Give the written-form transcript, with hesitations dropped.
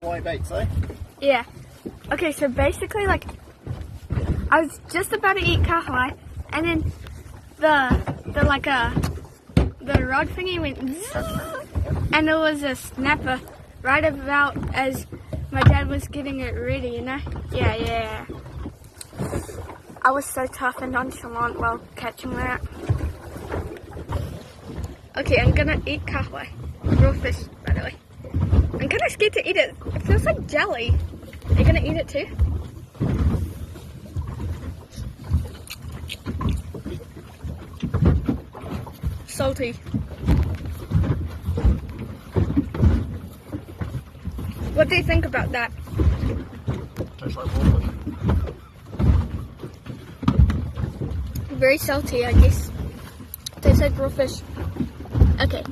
Kahawai baits, eh? Yeah. Okay, so basically, like, I was just about to eat kahawai, and then the rod thingy went zzz, and there was a snapper right about as my dad was getting it ready, you know? Yeah. I was so tough and nonchalant while catching that. Okay, I'm gonna eat kahawai. Raw fish, by the way. I'm kinda scared to eat it. It feels like jelly. Are you gonna eat it too? Salty. What do you think about that? Tastes like raw fish. Very salty, I guess. Tastes like raw fish. Okay.